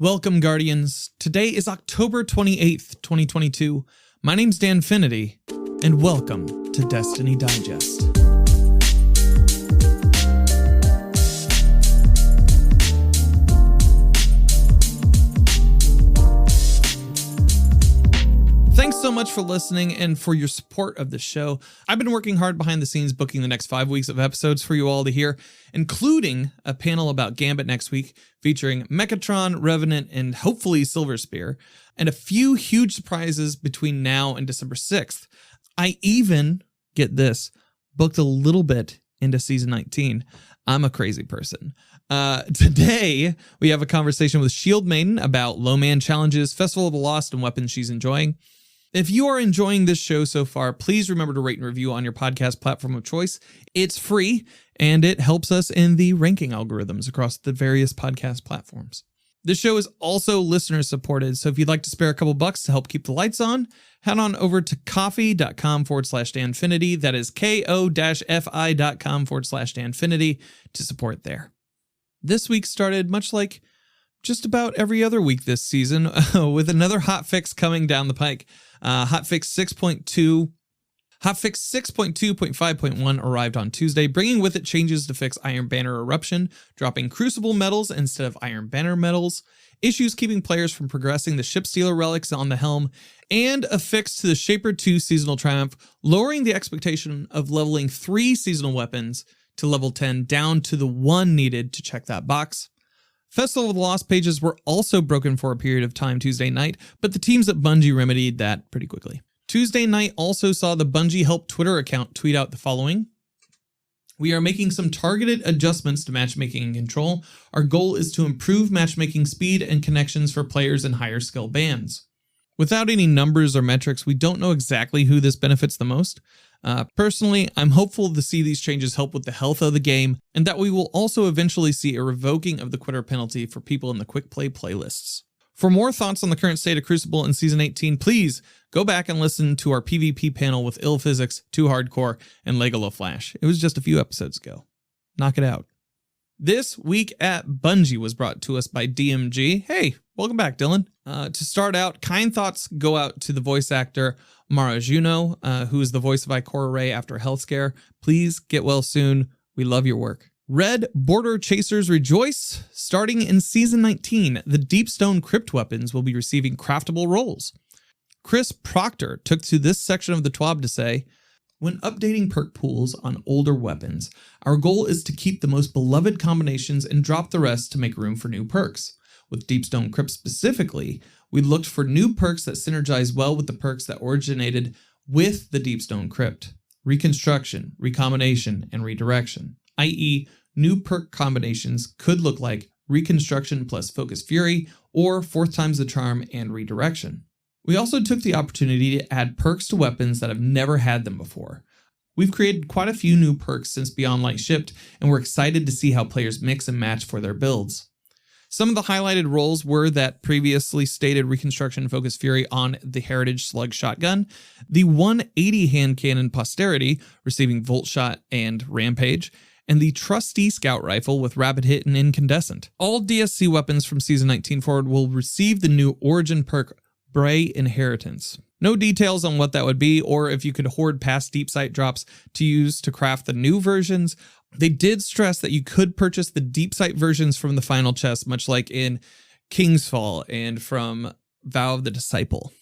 Welcome, Guardians. Today is October 28th, 2022. My name's Danfinity, and welcome to Destiny Digest. Thanks so much for listening and for your support of the show. I've been working hard behind the scenes booking the next 5 weeks of episodes for you all to hear, including a panel about Gambit next week featuring Mechatron, Revenant, and hopefully Silver Spear, and a few huge surprises between now and December 6th. I even, get this, booked a little bit into Season 19. I'm a crazy person. Today, we have a conversation with ShieldMaiden about low man challenges, Festival of the Lost, and weapons she's enjoying. If you are enjoying this show so far, please remember to rate and review on your podcast platform of choice. It's free, and it helps us in the ranking algorithms across the various podcast platforms. This show is also listener supported, so if you'd like to spare a couple bucks to help keep the lights on, head on over to ko-fi.com/Danfinity. That is ko-fi.com/Danfinity to support there. This week started much like just about every other week this season with another hotfix coming down the pike. Hotfix 6.2.5.1 arrived on Tuesday, bringing with it changes to fix Iron Banner Eruption, dropping Crucible medals instead of Iron Banner medals, issues keeping players from progressing the Ship Stealer relics on the helm, and a fix to the Shaper 2 Seasonal Triumph, lowering the expectation of leveling 3 seasonal weapons to level 10 down to the 1 needed to check that box. Festival of the Lost pages were also broken for a period of time Tuesday night, but the teams at Bungie remedied that pretty quickly. Tuesday night also saw the Bungie Help Twitter account tweet out the following: "We are making some targeted adjustments to matchmaking and control. Our goal is to improve matchmaking speed and connections for players in higher skill bands." Without any numbers or metrics, we don't know exactly who this benefits the most. Personally, I'm hopeful to see these changes help with the health of the game, and that we will also eventually see a revoking of the quitter penalty for people in the quick play playlists. For more thoughts on the current state of Crucible in Season 18, please go back and listen to our PvP panel with Ill Physics, Too Hardcore, and Legolo Flash. It was just a few episodes ago. Knock it out. This week at Bungie was brought to us by DMG. Hey, welcome back, Dylan. To start out, kind thoughts go out to the voice actor Mara Juno, who is the voice of Ikora Rey after a health scare. Please get well soon. We love your work. Red Border Chasers rejoice! Starting in Season 19, the Deepstone Crypt weapons will be receiving craftable rolls. Chris Proctor took to this section of the TWAB to say, "When updating perk pools on older weapons, our goal is to keep the most beloved combinations and drop the rest to make room for new perks. With Deepstone Crypt specifically, we looked for new perks that synergize well with the perks that originated with the Deepstone Crypt: Reconstruction, Recombination, and Redirection, i.e. new perk combinations could look like Reconstruction plus Focus Fury, or 4th times the Charm and Redirection. We also took the opportunity to add perks to weapons that have never had them before. We've created quite a few new perks since Beyond Light shipped, and we're excited to see how players mix and match for their builds." Some of the highlighted roles were that previously stated Reconstruction Focus Fury on the Heritage Slug Shotgun, the 180 Hand Cannon Posterity receiving Volt Shot and Rampage, and the Trusty Scout Rifle with Rapid Hit and Incandescent. All DSC weapons from Season 19 forward will receive the new Origin perk Bray Inheritance. No details on what that would be, or if you could hoard past Deep Sight drops to use to craft the new versions. They did stress that you could purchase the Deep Sight versions from the final chest, much like in Kingsfall and from Vow of the Disciple.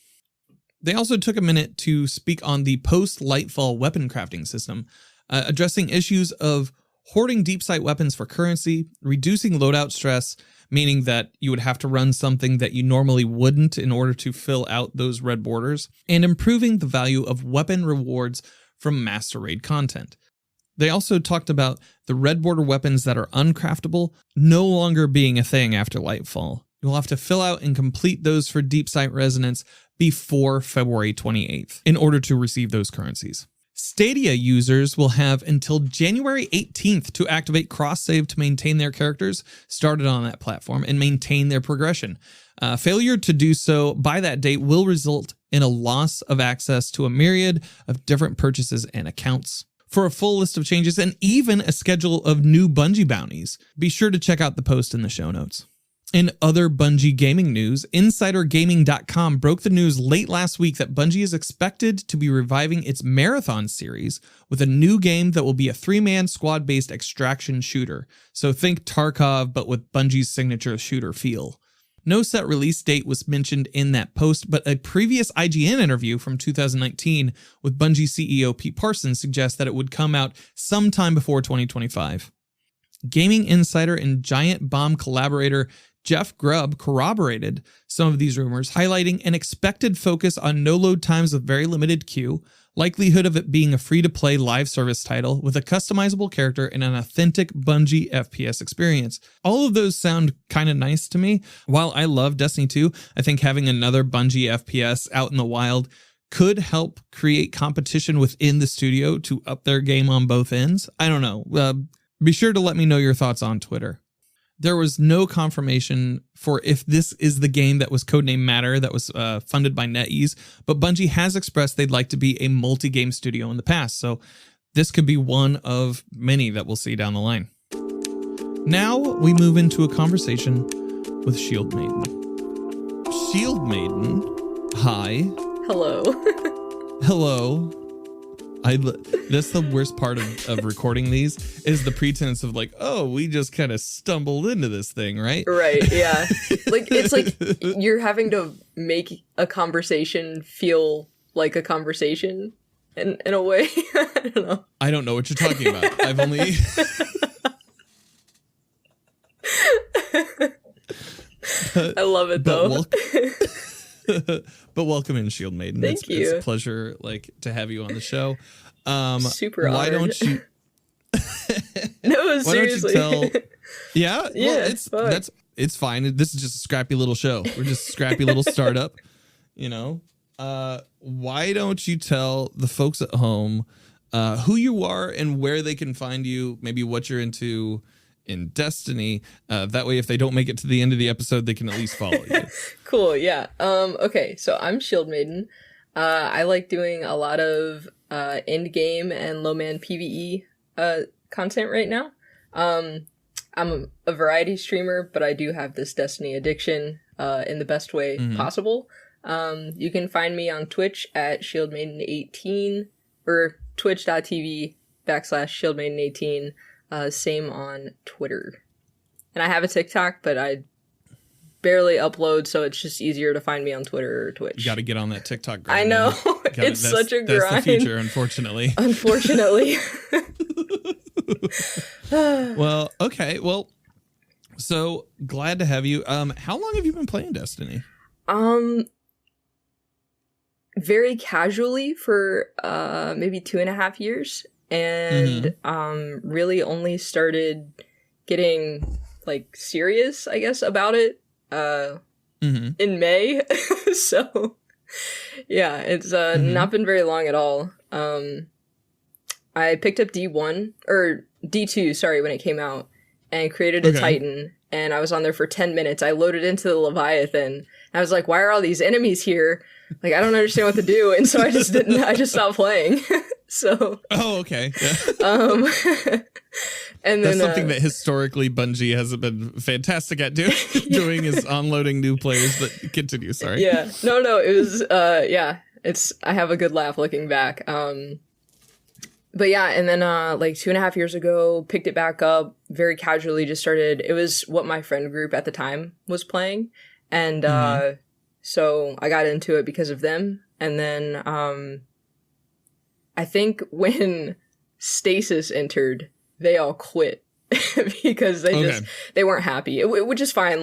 They also took a minute to speak on the post-Lightfall weapon crafting system, addressing issues of hoarding Deep Sight weapons for currency, reducing loadout stress, meaning that you would have to run something that you normally wouldn't in order to fill out those red borders, and improving the value of weapon rewards from Master Raid content. They also talked about the red border weapons that are uncraftable no longer being a thing after Lightfall. You'll have to fill out and complete those for Deep Sight Resonance before February 28th in order to receive those currencies. Stadia users will have until January 18th to activate cross-save to maintain their characters started on that platform and maintain their progression. Failure to do so by that date will result in a loss of access to a myriad of different purchases and accounts. For a full list of changes and even a schedule of new Bungie bounties, be sure to check out the post in the show notes. In other Bungie gaming news, InsiderGaming.com broke the news late last week that Bungie is expected to be reviving its Marathon series with a new game that will be a 3-man squad-based extraction shooter. So think Tarkov, but with Bungie's signature shooter feel. No set release date was mentioned in that post, but a previous IGN interview from 2019 with Bungie CEO Pete Parsons suggests that it would come out sometime before 2025. Gaming Insider and Giant Bomb collaborator Jeff Grubb corroborated some of these rumors, highlighting an expected focus on no load times with very limited queue, likelihood of it being a free-to-play live service title with a customizable character and an authentic Bungie FPS experience. All of those sound kind of nice to me. While I love Destiny 2, I think having another Bungie FPS out in the wild could help create competition within the studio to up their game on both ends. I don't know. Be sure to let me know your thoughts on Twitter. There was no confirmation for if this is the game that was codenamed Matter that was funded by NetEase, but Bungie has expressed they'd like to be a multi-game studio in the past, so this could be one of many that we'll see down the line. Now we move into a conversation with ShieldMaiden. ShieldMaiden, hi. Hello. Hello. That's the worst part of recording these is the pretense of like, oh, we just kind of stumbled into this thing, right? Right, yeah. Like, it's like you're having to make a conversation feel like a conversation in a way. I don't know. I don't know what you're talking about. I've only... I love it, though. But welcome in, ShieldMaiden. Thank you. It's a pleasure, to have you on the show. Super honored. Why don't you? No, seriously. Why don't you tell? Yeah, yeah. Well, it's fine. This is just a scrappy little show. We're just a scrappy little startup. Why don't you tell the folks at home who you are and where they can find you? Maybe what you're into in Destiny. That way, if they don't make it to the end of the episode, they can at least follow you. Cool, yeah. Okay, so I'm ShieldMaiden. I like doing a lot of end game and low man PvE content right now. I'm a variety streamer, but I do have this Destiny addiction in the best way possible. You can find me on Twitch at ShieldMaiden18 or twitch.tv/ShieldMaiden18. Same on Twitter. And I have a TikTok, but I barely upload, so it's just easier to find me on Twitter or Twitch. You got to get on that TikTok grind. I know. It's such a grind. That's the future, unfortunately. Unfortunately. Well, okay. Well, so glad to have you. How long have you been playing Destiny? Very casually for maybe 2.5 years. And really only started getting serious, I guess, about it in May. So yeah, it's not been very long at all. I picked up D1 or D2, sorry, when it came out, and created a Titan, and I was on there for 10 minutes. I loaded into the Leviathan, and I was like, why are all these enemies here? I don't understand what to do, and so I just stopped playing. So. Oh, okay. Yeah. And then that's something that historically Bungie hasn't been fantastic at doing is unloading new players. But continue. Sorry. Yeah. No. It was. Yeah. I have a good laugh looking back. But yeah, and then 2.5 years ago, picked it back up very casually. Just started. It was what my friend group at the time was playing, and so I got into it because of them. And then I think when Stasis entered, they all quit because they weren't happy, which is fine.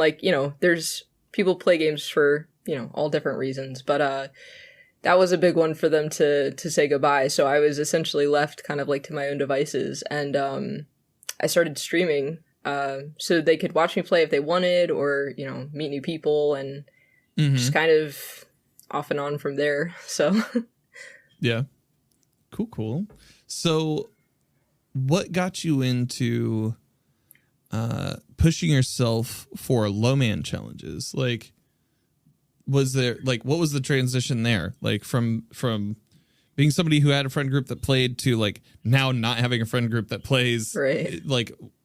There's people play games for, all different reasons, but that was a big one for them to say goodbye. So I was essentially left kind of to my own devices, and I started streaming so they could watch me play if they wanted, or, meet new people, and just kind of off and on from there. So yeah. Cool. So what got you into pushing yourself for low man challenges? Was there what was the transition there? From being somebody who had a friend group that played to now not having a friend group that plays, right?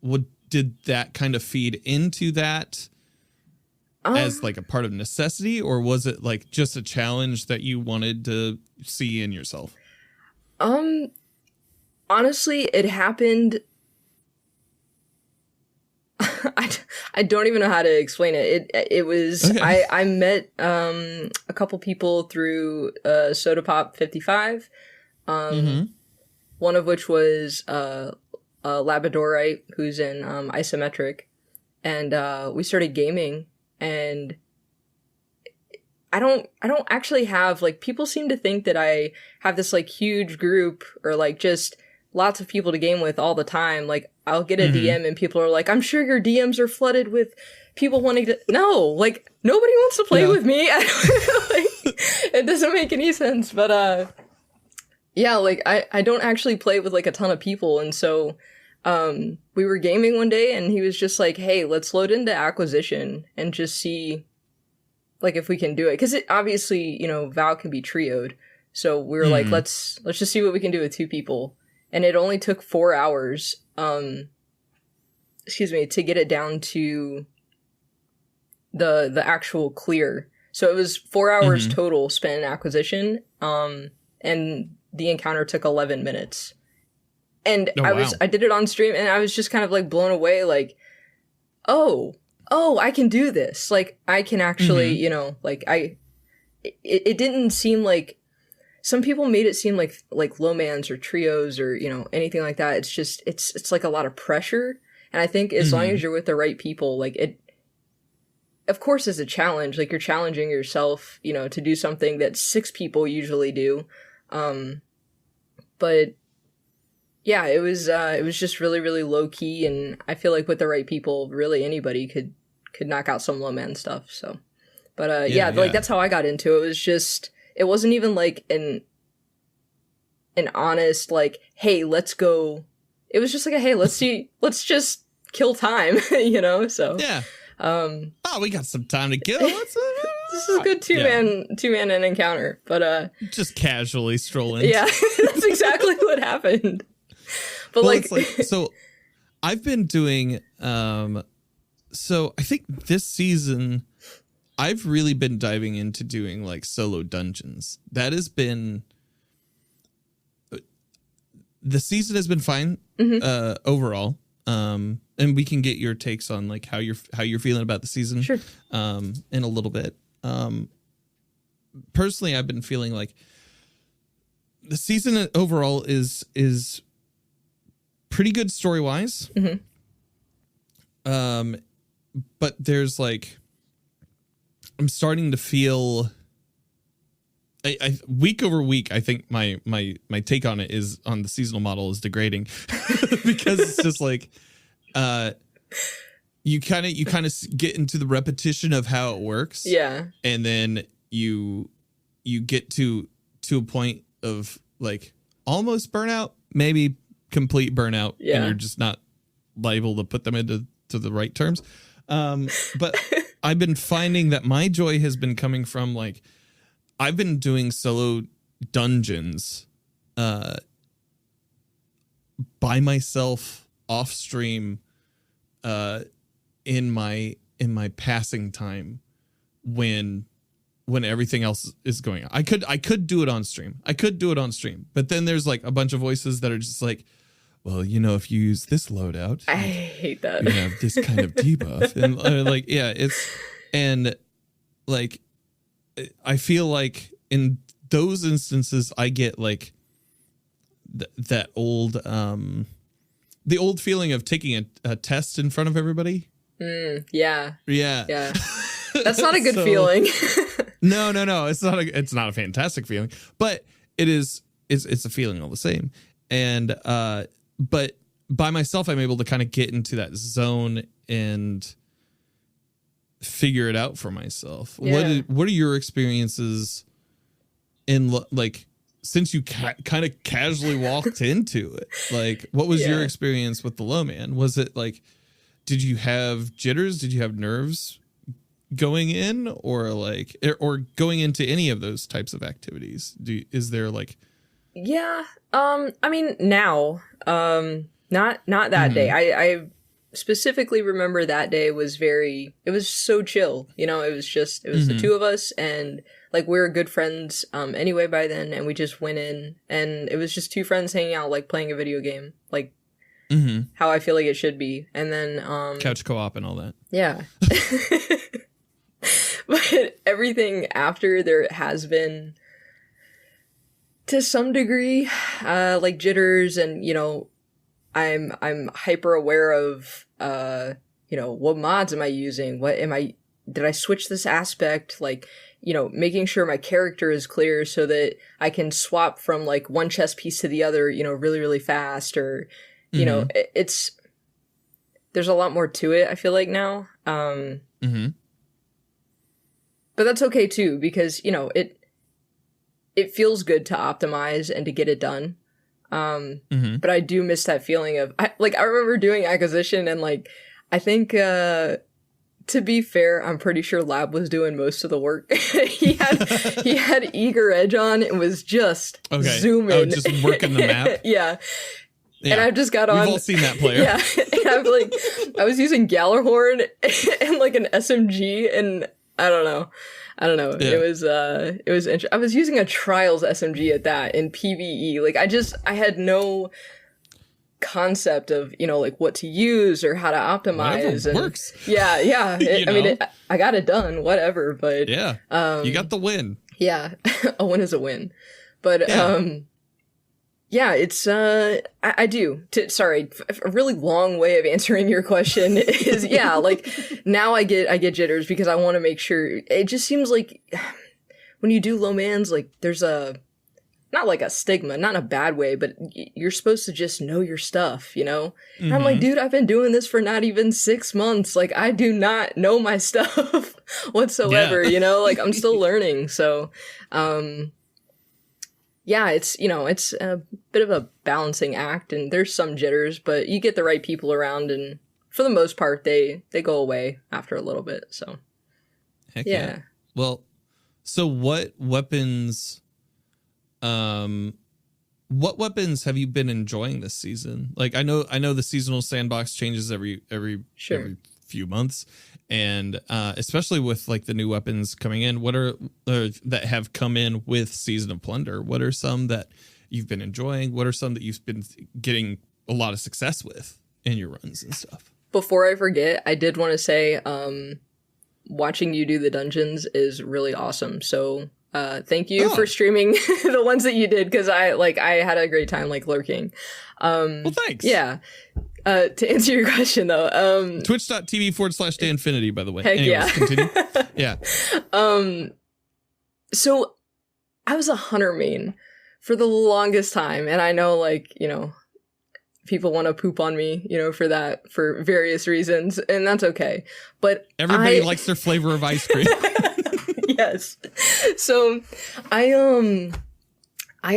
What did that kind of feed into that as like a part of necessity, or was it like just a challenge that you wanted to see in yourself? Honestly, it happened. I don't even know how to explain it. It was okay. I met a couple people through Soda Pop 55. One of which was a Labradorite who's in Isometric, and we started gaming. And I don't actually have, like, people seem to think that I have this like huge group or like just lots of people to game with all the time. Like, I'll get a DM and people are like, I'm sure your DMs are flooded with people wanting to. No, like, nobody wants to play with me. Like, it doesn't make any sense. But yeah, like, I don't actually play with like a ton of people. And so we were gaming one day and he was just like, hey, let's load into acquisition and just see like if we can do it. Because it obviously, you know, Val can be trioed. So we were like, let's just see what we can do with 2 people. And it only took 4 hours, to get it down to the actual clear. So it was 4 hours total spent in acquisition. And the encounter took 11 minutes. And I did it on stream and I was just kind of like blown away, like, oh, I can do this. Like, I can actually, you know, like it didn't seem like, some people made it seem like low-mans or trios or, you know, anything like that. It's just, it's like a lot of pressure. And I think as long as you're with the right people, like, it, of course, is a challenge. Like, you're challenging yourself, you know, to do something that 6 people usually do. But yeah, it was just really, really low key. And I feel like with the right people, really anybody could knock out some low-man stuff. So, but like, that's how I got into it. It was just, it wasn't even like an honest, like, hey, let's go. It was just like, hey, let's just kill time, you know? So yeah. We got some time to kill. This is a good two-man an encounter, but just casually strolling. Yeah, that's exactly what happened. But well, like, so I've been doing so I think this season I've really been diving into doing like solo dungeons. That has been, the season has been fine overall. And we can get your takes on like how you're feeling about the season in a little bit. Personally, I've been feeling like the season overall is pretty good story-wise. But there's like, I'm starting to feel, I week over week, I think my take on it is on the seasonal model is degrading because it's just like, you kind of get into the repetition of how it works. Yeah. And then you get to a point of like almost burnout, maybe complete burnout. Yeah. And you're just not able to put them into the right terms. But I've been finding that my joy has been coming from like, I've been doing solo dungeons by myself off stream in my passing time when everything else is going on. I could do it on stream. But then there's like a bunch of voices that are just like, well, you know, if you use this loadout, I hate that. You have this kind of debuff. And like, yeah, and like, I feel like in those instances, I get like that old, the old feeling of taking a test in front of everybody. Yeah. Yeah. That's not a good feeling. No. It's not a fantastic feeling, but it's a feeling all the same. And, but by myself, I'm able to kind of get into that zone and figure it out for myself. Yeah. What are your experiences in like, since you kind of casually walked into it? Like, what was your experience with the low man? Was it like, did you have jitters? Did you have nerves going in, or like, or going into any of those types of activities? Is there like, I mean, now, not that day. I specifically remember that day was it was so chill. You know, it was the two of us, and like we were good friends anyway by then, and we just went in, and it was just two friends hanging out, like playing a video game, like how I feel like it should be. And then couch co-op and all that. Yeah. But everything after, there has been, to some degree, like jitters, and you know, I'm hyper aware of you know, what mods am I using? Did I switch this aspect? Like, you know, making sure my character is clear so that I can swap from like one chess piece to the other, you know, really, really fast, or you know, there's a lot more to it, I feel like now. But that's okay too, because, you know, it feels good to optimize and to get it done. But I do miss that feeling of, I remember doing acquisition, and like, I think, to be fair, I'm pretty sure Lab was doing most of the work. he had Eager Edge on and was just zooming. Oh, just working the map. Yeah. And I've just got on. We've all seen that player. Yeah. And I was using Gallarhorn and like an SMG, and I don't know. Yeah. It was I was using a Trials SMG at that in PvE. Like I had no concept of, you know, like what to use or how to optimize. Whatever works. Yeah. I got it done, whatever, but yeah. You got the win. Yeah. A win is a win. But yeah, it's I do. Sorry, a really long way of answering your question is like now I get jitters because I want to make sure. It just seems like when you do low mans, like there's not like a stigma, not in a bad way, but you're supposed to just know your stuff, you know? And I'm like, dude, I've been doing this for not even 6 months. Like, I do not know my stuff whatsoever, you know? Like, I'm still learning. So, yeah, it's, you know, it's a bit of a balancing act, and there's some jitters, but you get the right people around, and for the most part, they go away after a little bit, so. Heck yeah. Well, so what weapons have you been enjoying this season? Like, I know the seasonal sandbox changes every few months, and especially with like the new weapons coming in, what are that have come in with Season of Plunder? What are some that you've been enjoying? What are some that you've been getting a lot of success with in your runs and stuff? Before I forget, I did want to say watching you do the dungeons is really awesome. So thank you for streaming the ones that you did, because I had a great time like lurking. Well, thanks. Yeah. To answer your question though, twitch.tv/Danfinity, by the way. Heck anyways, continue. Yeah. So I was a hunter main for the longest time, and I know, like, you know, people want to poop on me, you know, for that, for various reasons, and that's okay. But everybody likes their flavor of ice cream. Yes. So I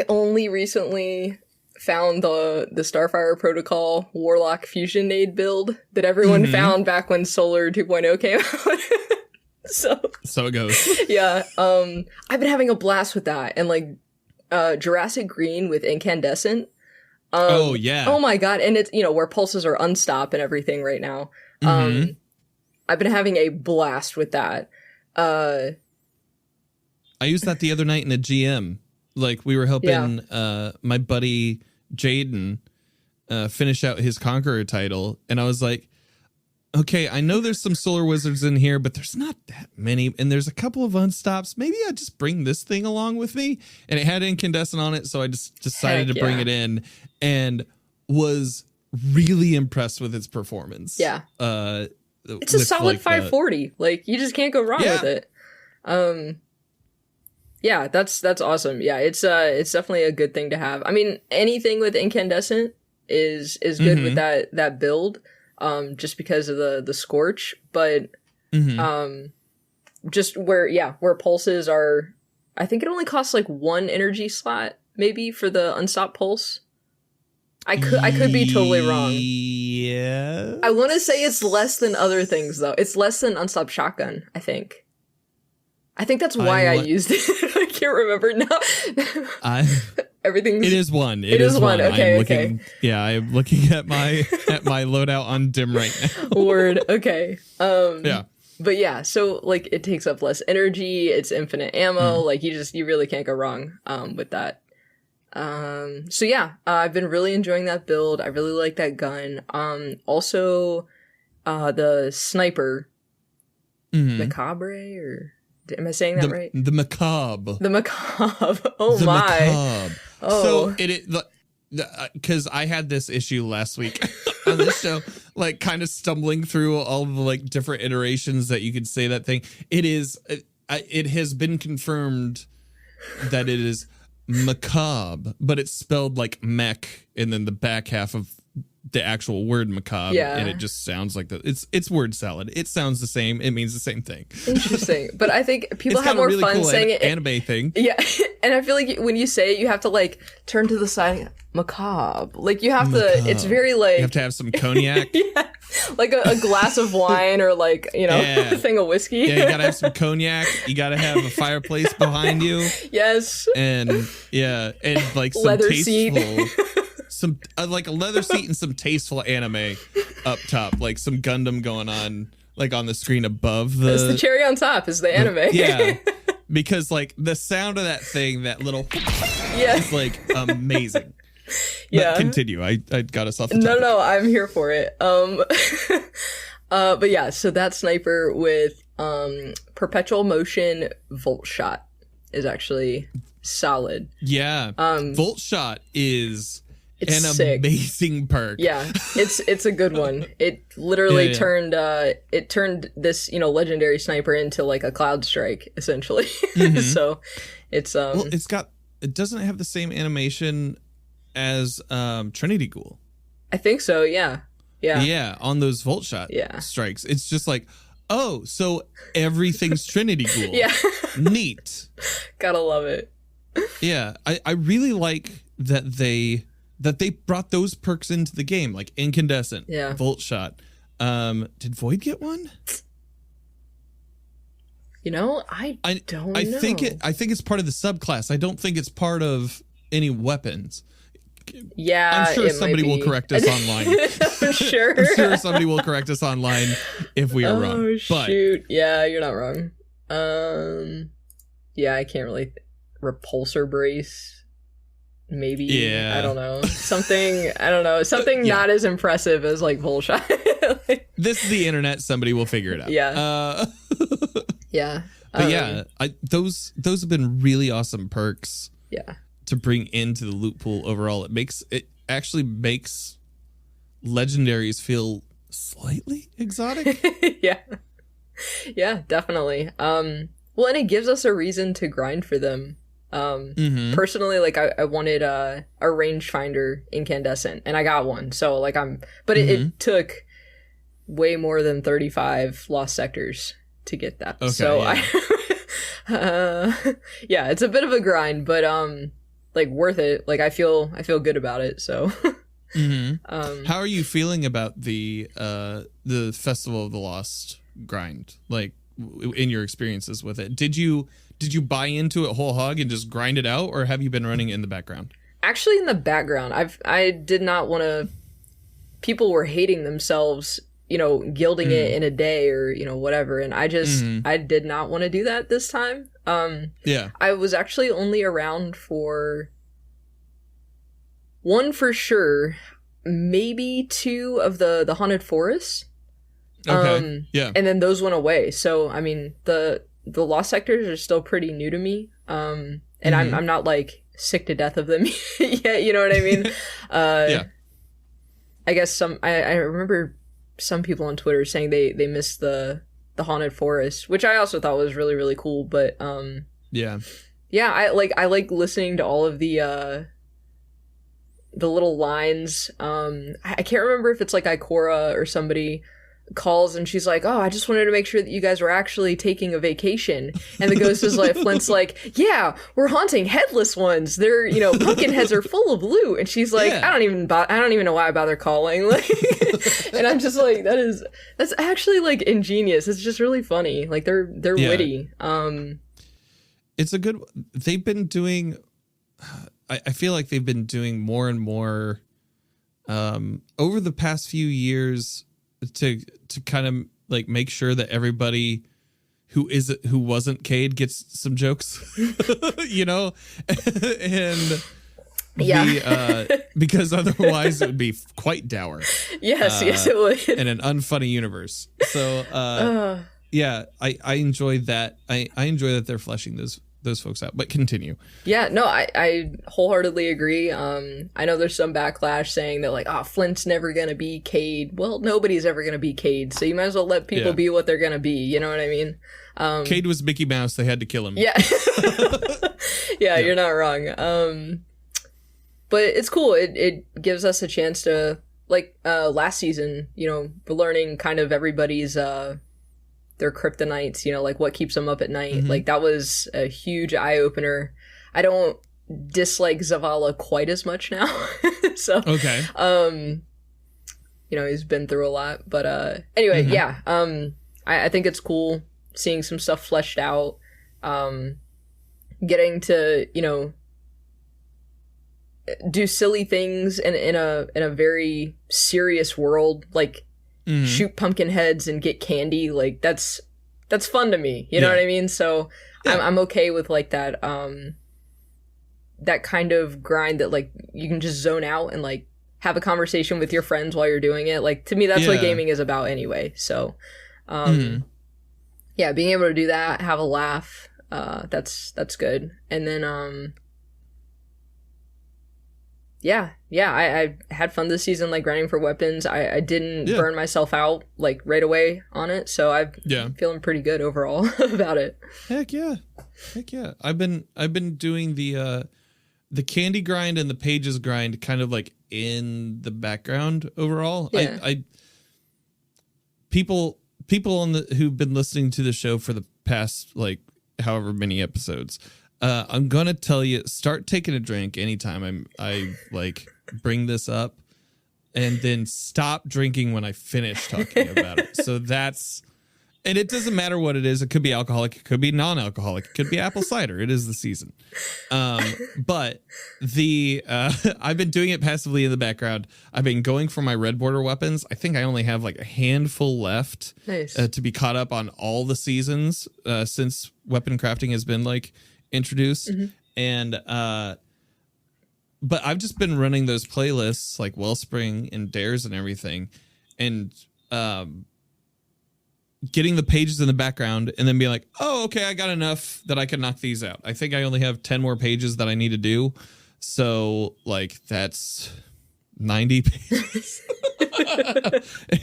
only recently found the Starfire Protocol Warlock Fusion Nade build that everyone found back when Solar 2.0 came out. So it goes. Yeah. I've been having a blast with that, and like Jurassic Green with Incandescent. Oh yeah. Oh my god. And it's, you know, where pulses are unstop and everything right now. I've been having a blast with that. I used that the other night in a GM. Like, we were helping my buddy Jaden finish out his Conqueror title, and I was like, okay, I know there's some Solar Wizards in here, but there's not that many, and there's a couple of unstops. Maybe I just bring this thing along with me, and it had Incandescent on it, so I just decided to bring it in, and was really impressed with its performance. Yeah. It's a solid 540. Like, you just can't go wrong with it. Yeah, that's awesome. Yeah, it's definitely a good thing to have. I mean, anything with Incandescent is good with that build, just because of the Scorch, but just where pulses are, I think it only costs like 1 energy slot maybe for the unstop pulse. I could be totally wrong. Yeah. I want to say it's less than other things though. It's less than unstop shotgun, I think. I think that's why I used it. can't remember now. Everything's. It is one. It is one. Okay. I'm looking at my loadout on Dim right now. Word. Okay. Yeah. But yeah, so like it takes up less energy. It's infinite ammo. Like you really can't go wrong with that. So yeah, I've been really enjoying that build. I really like that gun. Also, the sniper, Macabre, or am I saying that right? The macabre. The macabre. Oh the my. Macabre. Oh. So because I had this issue last week on this show, like kind of stumbling through all the like different iterations that you could say that thing. It has been confirmed that it is macabre, but it's spelled like mech, and then the back half of the actual word macabre, and it just sounds like it's word salad. It sounds the same. It means the same thing. Interesting, but I think people have more really fun cool saying it. Anime thing. Yeah, and I feel like when you say it, you have to like turn to the side, macabre. Like you have to. It's very like you have to have some cognac. Yeah, like a glass of wine or like a thing of whiskey. Yeah, you gotta have some cognac. You gotta have a fireplace behind you. Yes. And like some leather tasteful. seat. Some like a leather seat and some tasteful anime up top, like some Gundam going on, like on the screen above the. It's the cherry on top is the anime. Yeah, because like the sound of that thing, that little, is like amazing. Yeah, but continue. I got us off. The no, I'm here for it. But yeah, so that sniper with perpetual motion volt shot is actually solid. Yeah, volt shot is. It's an sick. Amazing perk. Yeah, it's a good one. It literally turned this legendary sniper into like a cloud strike essentially. So it's it doesn't have the same animation as Trinity Ghoul. I think so. Yeah. On those volt shot strikes, it's just like, oh, so everything's Trinity Ghoul. Yeah, neat. Gotta love it. Yeah, I really like that they brought those perks into the game, like Incandescent, Volt Shot. Did Void get one? I don't know. I think it's part of the subclass. I don't think it's part of any weapons. Yeah, I'm sure somebody will correct us online. I'm sure. I'm sure somebody will correct us online if we are wrong. Oh shoot! Yeah, you're not wrong. Yeah, I can't really. Repulsor brace. Maybe. Yeah. I don't know. Something not as impressive as like Volshot. This is the internet. Somebody will figure it out. Yeah. Yeah. But those have been really awesome perks. Yeah. To bring into the loot pool overall. It actually makes legendaries feel slightly exotic. Yeah. Yeah, definitely. Well, and it gives us a reason to grind for them. Personally, like I wanted a rangefinder incandescent, and I got one. So like it took way more than 35 lost sectors to get that. Okay, so yeah, it's a bit of a grind, but like worth it. Like I feel good about it. So. How are you feeling about the Festival of the Lost grind? Like in your experiences with it, did you buy into it whole hog and just grind it out, or have you been running it in the background? Actually, in the background. I did not want to. People were hating themselves, gilding it in a day or whatever, and I just I did not want to do that this time. I was actually only around for one for sure, maybe two of the haunted forests. Okay. And then those went away. So I mean the lost sectors are still pretty new to me. And I'm not like sick to death of them yet, you know what I mean? I guess I remember some people on Twitter saying they missed the haunted forest, which I also thought was really, really cool. But I like listening to all of the little lines. I can't remember if it's like Ikora or somebody calls and she's like, oh, I just wanted to make sure that you guys were actually taking a vacation. And the ghost is like, Flint's like, yeah, we're haunting headless ones. They're, pumpkin heads are full of loot. And she's like, I don't even know why I bother calling. Like, and I'm just like, that's actually like ingenious. It's just really funny. Like they're witty. it's a good. They've been doing. I feel like they've been doing more and more over the past few years to kind of like make sure that everybody who wasn't Cade gets some jokes, you know, and because otherwise it would be quite dour. Yes, it would. In an unfunny universe. So yeah, I enjoy that. I enjoy that they're fleshing those folks out. But continue. Yeah, no, I wholeheartedly agree. I know there's some backlash saying that like, Flint's never gonna be Cade. Well, nobody's ever gonna be Cade, so you might as well let people be what they're gonna be. You know what I mean? Cade was Mickey Mouse. They had to kill him. Yeah. Yeah, you're not wrong. But it's cool. It gives us a chance to, like, last season, you know, we're learning kind of everybody's their kryptonites, you know, like what keeps them up at night. Mm-hmm. Like that was a huge eye opener. I don't dislike Zavala quite as much now. So okay. You know, he's been through a lot. But anyway, yeah. I think it's cool seeing some stuff fleshed out. Getting to, you know, do silly things in a very serious world, like shoot pumpkin heads and get candy. Like that's fun to me. You know what I mean? So I'm okay with like that that kind of grind that like you can just zone out and like have a conversation with your friends while you're doing it. Like to me, that's what gaming is about anyway. So yeah, being able to do that, have a laugh, that's good. And then I had fun this season, like grinding for weapons. I didn't burn myself out like right away on it, so I'm feeling pretty good overall about it. Heck yeah. I've been doing the candy grind and the pages grind kind of like in the background overall. Yeah. People who've been listening to the show for the past like however many episodes. I'm gonna tell you, start taking a drink anytime I like bring this up, and then stop drinking when I finish talking about it. So and it doesn't matter what it is. It could be alcoholic, it could be non-alcoholic, it could be apple cider. It is the season. But I've been doing it passively in the background. I've been going for my red border weapons. I think I only have like a handful left to be caught up on all the seasons since weapon crafting has been like introduced. And but I've just been running those playlists like Wellspring and Dares and everything, and getting the pages in the background and then being like, oh, okay, I got enough that I can knock these out. I think I only have 10 more pages that I need to do. So like that's 90 pages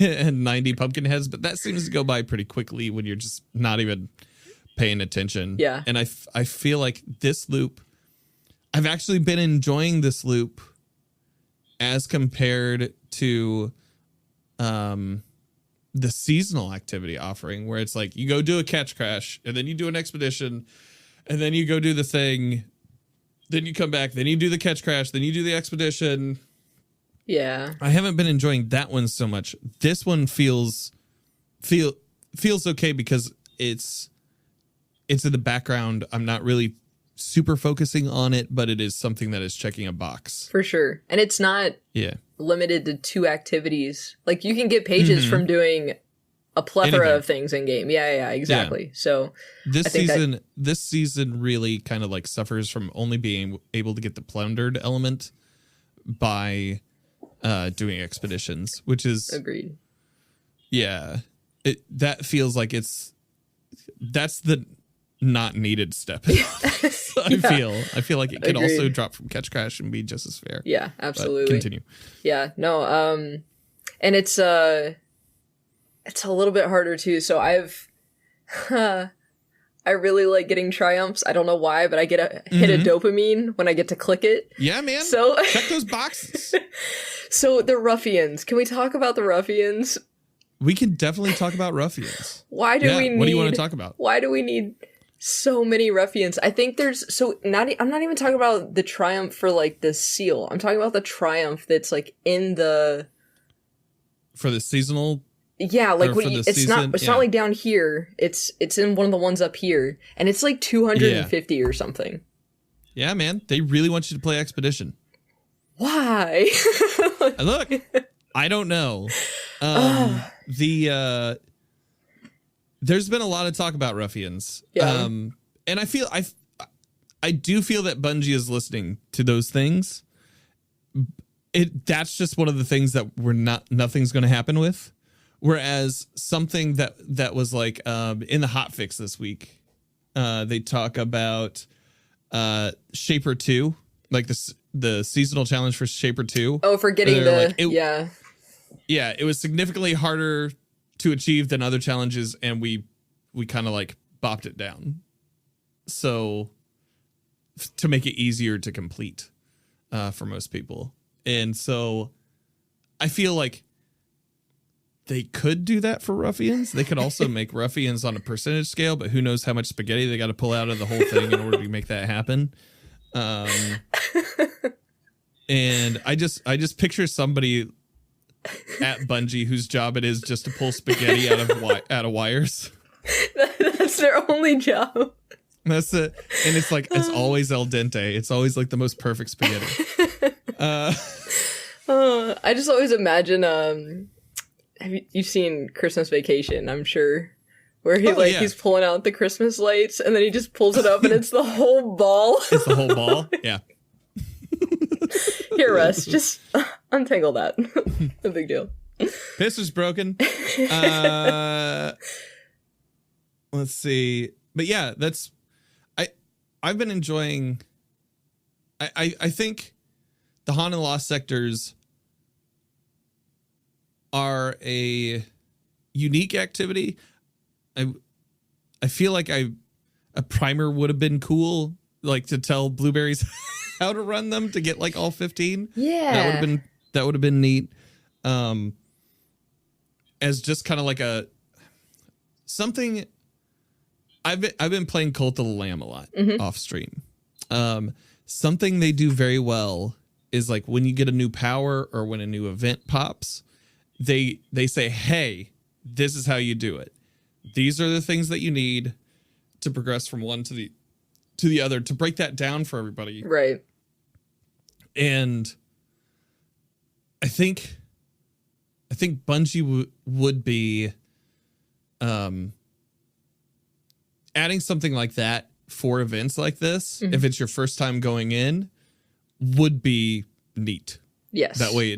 and 90 pumpkin heads, but that seems to go by pretty quickly when you're just not even paying attention. Yeah. And I feel like this loop, I've actually been enjoying this loop as compared to the seasonal activity offering, where it's like you go do a catch crash and then you do an expedition and then you go do the thing, then you come back, then you do the catch crash, then you do the expedition. Yeah. I haven't been enjoying that one so much. This one feels okay because it's in the background. I'm not really super focusing on it, but it is something that is checking a box. For sure. And it's not limited to 2 activities. Like you can get pages from doing a plethora of things in game. Yeah, exactly. Yeah. So this season really kind of like suffers from only being able to get the plundered element by doing expeditions, which is agreed. Yeah. That feels like that's the not needed step. I feel like it could also drop from catch crash and be just as fair. Yeah, absolutely. But continue. Yeah, no, and it's a little bit harder too. So I really like getting triumphs. I don't know why, but I get a hit of dopamine when I get to click it. Yeah, man. So check those boxes. So the ruffians. Can we talk about the ruffians? We can definitely talk about ruffians. Why do we need? What do you want to talk about? Why do we need so many ruffians? I think I'm not even talking about the triumph for like the seal. I'm talking about the triumph that's like in the for the seasonal Yeah, like for the it's season? not like down here. It's in one of the ones up here, and it's like 250 or something. Yeah, man. They really want you to play Expedition. Why? Look, I don't know. There's been a lot of talk about Ruffians. Yeah. And I do feel that Bungie is listening to those things. That's just one of the things that nothing's going to happen with. Whereas something that was like in the hotfix this week, they talk about Shaper 2, like the seasonal challenge for Shaper 2. Oh, for getting Yeah, it was significantly harder to achieve than other challenges, and we kind of like bopped it down. So to make it easier to complete for most people. And so I feel like they could do that for Ruffians. They could also make Ruffians on a percentage scale, but who knows how much spaghetti they got to pull out of the whole thing in order to make that happen. And I just picture somebody at Bungie whose job it is just to pull spaghetti out of wires. That's their only job. That's it. And it's like, it's always al dente. It's always like the most perfect spaghetti. I just always imagine, you've seen Christmas Vacation, I'm sure, where he's pulling out the Christmas lights and then he just pulls it up and it's the whole ball. It's the whole ball? Yeah. Here, Russ, just untangle that. No big deal. Pisser's broken. Let's see. But yeah, I've been enjoying. I think the Haunted Lost sectors are a unique activity. I feel like a primer would have been cool, like to tell Blueberries how to run them to get like all 15. Yeah, that would have been neat. As just kind of like something. I've been playing Cult of the Lamb a lot off stream. Something they do very well is like when you get a new power or when a new event pops, they say, hey, this is how you do it. These are the things that you need to progress from one to the other, to break that down for everybody. Right. And I think Bungie would be adding something like that for events like this, if it's your first time going in, would be neat. Yes. That way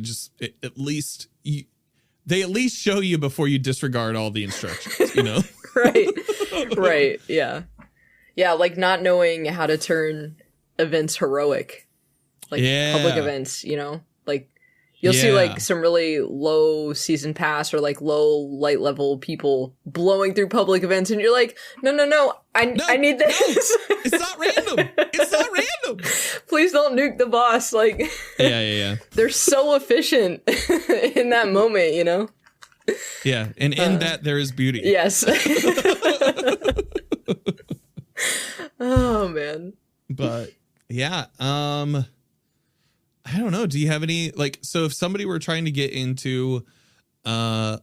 they at least show you before you disregard all the instructions, you know? Right. Yeah. Yeah, like not knowing how to turn events heroic. Like public events, you know? Like you'll see like some really low season pass or like low light level people blowing through public events, and you're like, no, I need this. No, it's not random. It's not random. Please don't nuke the boss. Like, yeah. They're so efficient in that moment, you know? Yeah, and in that there is beauty. Yes. Oh man. But yeah, I don't know. Do you have any, like, so if somebody were trying to get into, I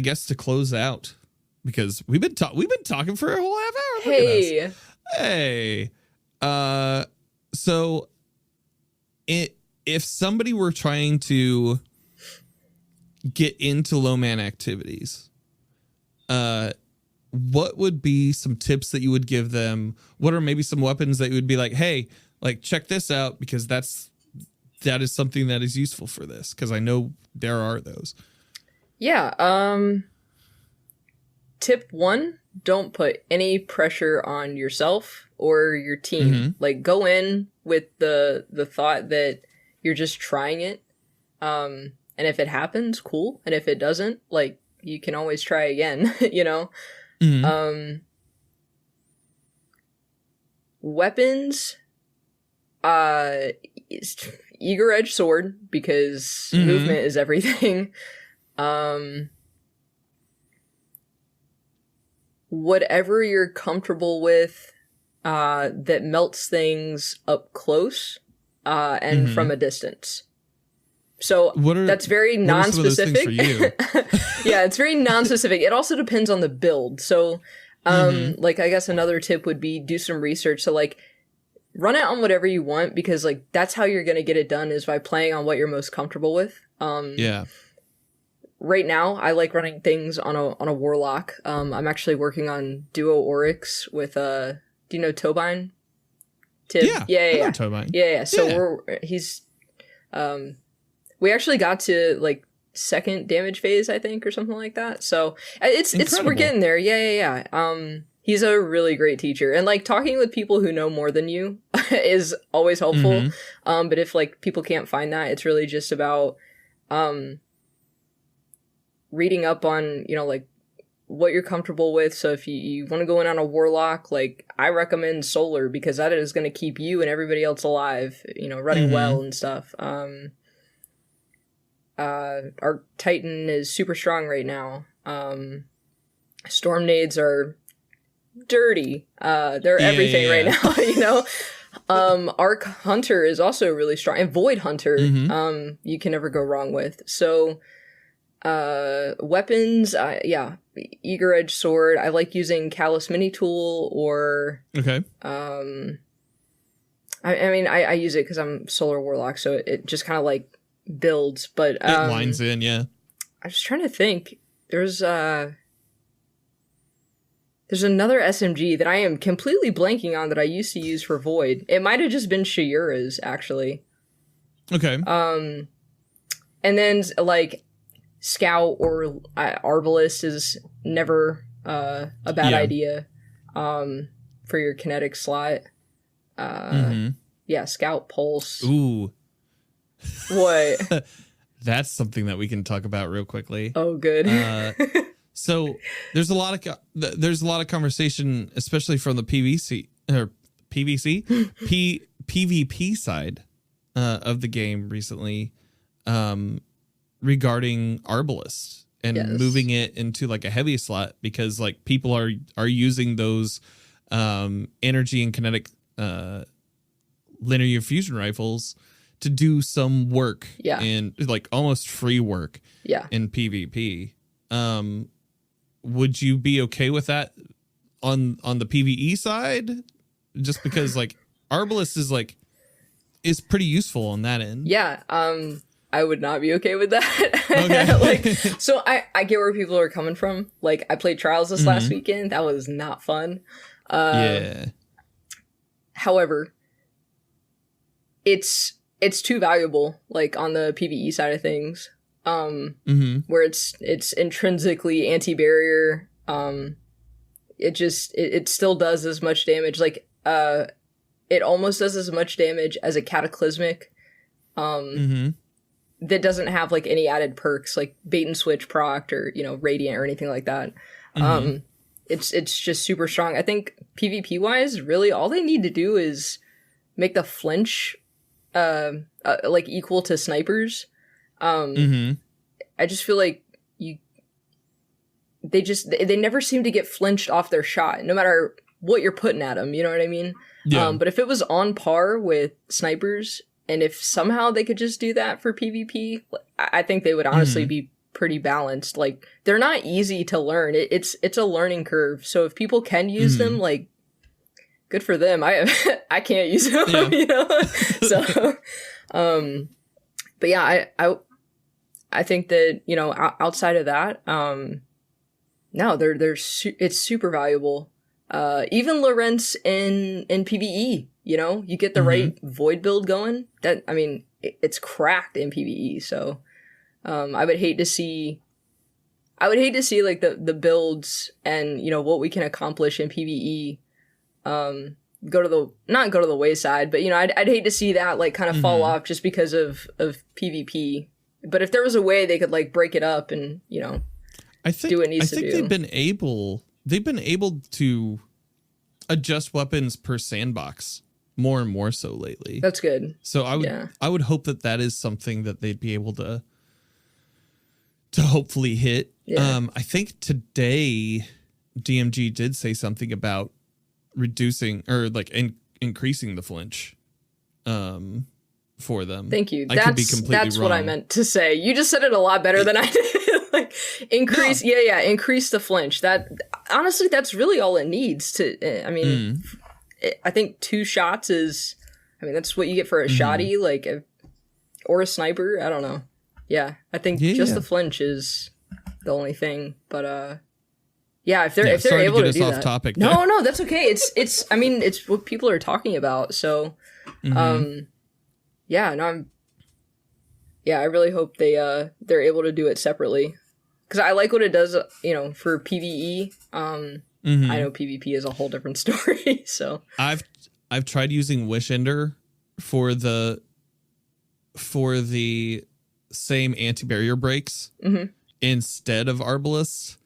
guess to close out, because we've been talking for a whole half hour. Hey. So if somebody were trying to get into low man activities, what would be some tips that you would give them? What are maybe some weapons that you would be like, hey, like, check this out, because that is something that is useful for this, because I know there are those. Yeah. Tip 1, don't put any pressure on yourself or your team. Like, go in with the thought that you're just trying it. And if it happens, cool. And if it doesn't, like, you can always try again, you know? Weapons, eager edge sword, because movement is everything. Whatever you're comfortable with, that melts things up close, and from a distance. So that's very non-specific. For you? Yeah, it's very non-specific. It also depends on the build. So, like, I guess another tip would be do some research. So, like, run it on whatever you want, because, like, that's how you're going to get it done, is by playing on what you're most comfortable with. Yeah. Right now, I like running things on a warlock. I'm actually working on Duo Oryx with do you know Tobine? Tib? Yeah. I know Tobine. Yeah. So he's we actually got to like second damage phase, I think, or something like that. So it's we're getting there. Yeah. He's a really great teacher, and like talking with people who know more than you is always helpful. But if like people can't find that, it's really just about reading up on, you know, like what you're comfortable with. So if you want to go in on a warlock, like I recommend solar, because that is going to keep you and everybody else alive, you know, running well and stuff. Our Titan is super strong right now. Storm nades are dirty. They're everything right now, you know. Arc Hunter is also really strong, and Void Hunter you can never go wrong with. So weapons, Eager Edge Sword. I like using Callus Mini Tool, or I mean I use it because I'm Solar Warlock, so it just kind of like builds, but it lines in. I'm just trying to think. There's another SMG that I am completely blanking on that I used to use for Void. It might have just been Shiura's, actually. And then like Scout or Arbalist is never a bad idea for your kinetic slot. Scout Pulse. Ooh. What? That's something that we can talk about real quickly. Oh, good. So there's a lot of conversation, especially from the PvP side of the game recently, regarding Arbalist and moving it into like a heavy slot, because like people are using those energy and kinetic linear fusion rifles to do some work in like almost free work in PvP. Would you be okay with that on the PvE side? Just because like Arbalist is pretty useful on that end. I would not be okay with that. Okay. So I get where people are coming from. Like, I played Trials this last weekend. That was not fun. However, it's too valuable, like on the PvE side of things, where it's intrinsically anti-barrier. It still does as much damage. Like, it almost does as much damage as a Cataclysmic. That doesn't have like any added perks like bait and switch proc or, you know, radiant or anything like that. It's just super strong. I think PvP wise, really all they need to do is make the flinch like equal to snipers. I just feel like they never seem to get flinched off their shot, no matter what you're putting at them. You know what I mean? But if it was on par with snipers, and if somehow they could just do that for PvP, I think they would honestly be pretty balanced. Like, they're not easy to learn. It's a learning curve. So if people can use them, like, good for them. I can't use them, you know? So, but yeah, I think that, you know, outside of that, no, it's super valuable. Even Lorentz in PvE, you know, you get the right Void build going. That, I mean, it's cracked in PvE. So, I would hate to see like the builds and, you know, what we can accomplish in PvE, not go to the wayside, but, you know, I'd hate to see that like kind of fall off just because of PvP. But if there was a way they could like break it up and, you know, do what it needs to do. They've been able to adjust weapons per sandbox more and more so lately. That's good. So I would hope that is something that they'd be able to hopefully hit. I think today DMG did say something about reducing or like increasing the flinch for them. Thank you. I could be completely that's wrong. what I meant to say. You just said it a lot better than I did. Like increase, increase the flinch. That honestly, that's really all it needs to. I mean, I think 2 shots is. I mean, that's what you get for a shotty, like, or a sniper. I don't know. Yeah, I think just the flinch is the only thing. But yeah, if they're able to do that. Topic no, that's okay. It's. I mean, it's what people are talking about. So, yeah, no, I really hope they're able to do it separately, because I like what it does. You know, for PvE. I know PvP is a whole different story. So I've tried using Wish Ender for the same anti-barrier breaks instead of Arbalest.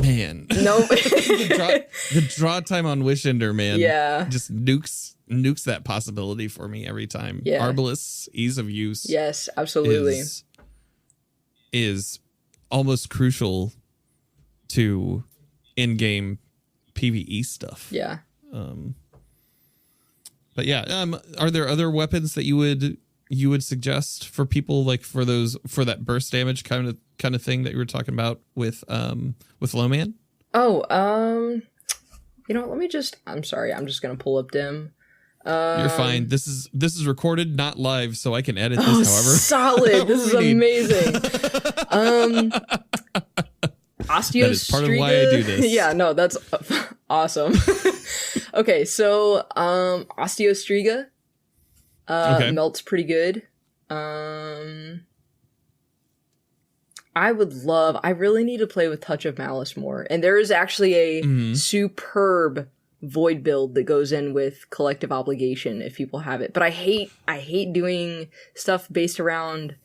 Man, no, the draw time on Wish Ender, man, just nukes that possibility for me every time. Yeah. Arbalest's ease of use, yes, absolutely, is almost crucial to in-game PvE stuff. Yeah. But yeah, are there other weapons that you would suggest for people, like for that burst damage kind of thing that you were talking about with Lowman? Oh, you know, I'm sorry, I'm just gonna pull up Dim. You're fine. This is recorded, not live, so I can edit this. However, solid. This is amazing. Osteostriga. That is part of why I do this. Yeah, no, that's awesome. Okay, so Osteostriga melts pretty good. I really need to play with Touch of Malice more. And there is actually a superb Void build that goes in with Collective Obligation if people have it. But I hate doing stuff based around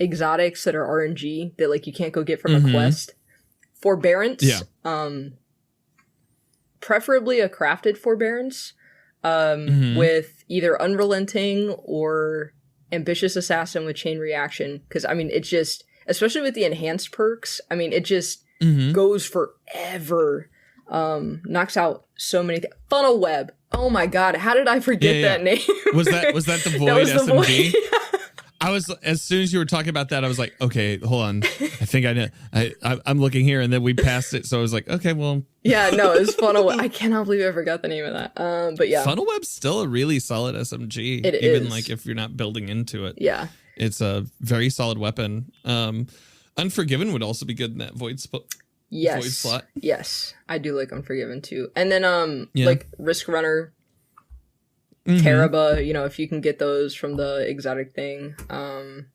exotics that are RNG that like you can't go get from a quest. Forbearance, preferably a crafted Forbearance, with either Unrelenting or Ambitious Assassin with Chain Reaction. Because, I mean, it just, especially with the enhanced perks, I mean, it just goes forever. Knocks out so many things. Funnel Web. Oh my god, how did I forget that name? Was that the Void was the SMG? Void. I was, as soon as you were talking about that, I was like, okay, hold on. I think I know. I'm looking here, and then we passed it, so I was like, okay, well. Yeah, no, it was Funnel Web. I cannot believe I forgot the name of that. But yeah. Funnel Web's still a really solid SMG. It even is. like if you're not building into it. Yeah. It's a very solid weapon. Unforgiven would also be good in that Void slot. Yes. I do like Unforgiven too. And then like Risk Runner, Teraba, you know, if you can get those from the exotic thing. I'm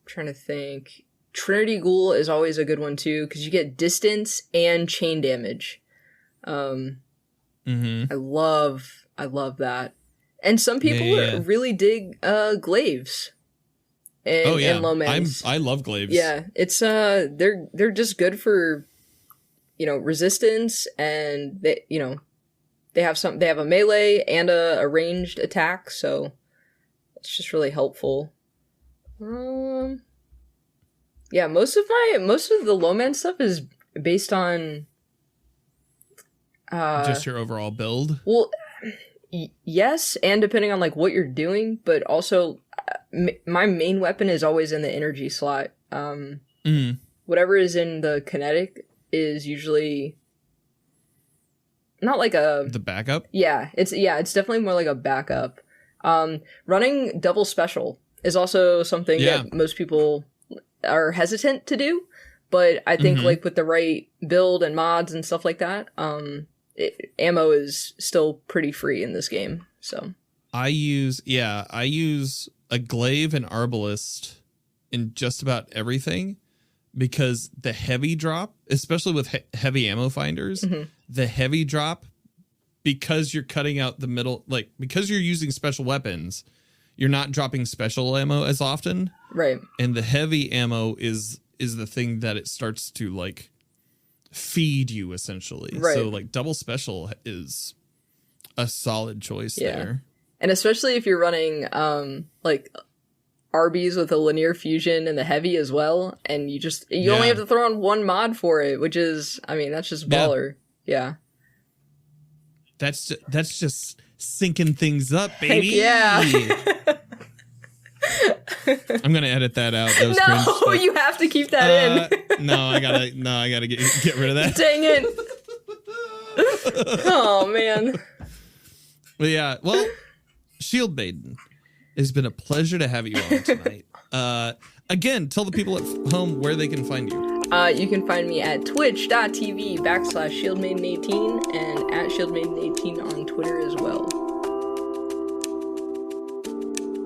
trying to think. Trinity Ghoul is always a good one too, because you get distance and chain damage. I love that. And some people really dig Glaives. And Lomans. I love Glaives. Yeah, it's they're just good for, you know, resistance, and they, you know, they have a melee and a ranged attack, so it's just really helpful. Yeah, most of the Lowman stuff is based on just your overall build. Well, yes, and depending on like what you're doing, but also my main weapon is always in the energy slot. Whatever is in the kinetic is usually not like the backup. Yeah, it's definitely more like a backup. Running double special is also something that most people are hesitant to do, but I think like with the right build and mods and stuff like that, ammo is still pretty free in this game. So I use a Glaive and Arbalest in just about everything, because the heavy drop, especially with heavy ammo finders, the heavy drop, because you're cutting out the middle, like because you're using special weapons, you're not dropping special ammo as often. Right. And the heavy ammo is the thing that it starts to like feed you essentially. Right. So like double special is a solid choice there. And especially if you're running like Arby's with a linear fusion and the heavy as well, and you only have to throw on one mod for it, which is, I mean, that's just baller. Yeah. That's just Syncing things up, baby. Heck yeah. I'm gonna edit that out. That was No, cringe. you have to keep that in. No, I gotta get rid of that. Dang it. Oh man. But yeah, well, ShieldMaiden, it's been a pleasure to have you on tonight. Again, tell the people at home where they can find you. You can find me at twitch.tv/ShieldMaiden18 and at ShieldMaiden18 on Twitter as well.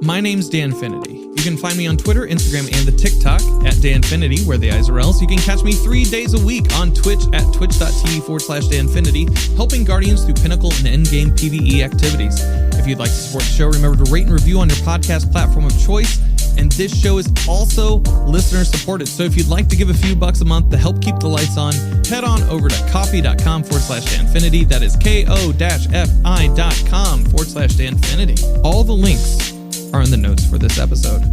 My name's Danfinity. You can find me on Twitter, Instagram, and the TikTok at Danfinity, where the eyes are else. You can catch me 3 days a week on Twitch at twitch.tv/Danfinity, helping Guardians through Pinnacle and endgame PvE activities. If you'd like to support the show, remember to rate and review on your podcast platform of choice. And this show is also listener supported. So if you'd like to give a few bucks a month to help keep the lights on, head on over to coffee.com/Danfinity. That is ko-fi.com/Danfinity. All the links are in the notes for this episode.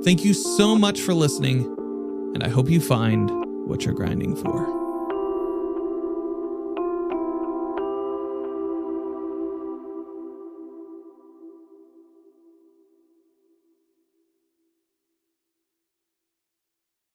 Thank you so much for listening, and I hope you find what you're grinding for.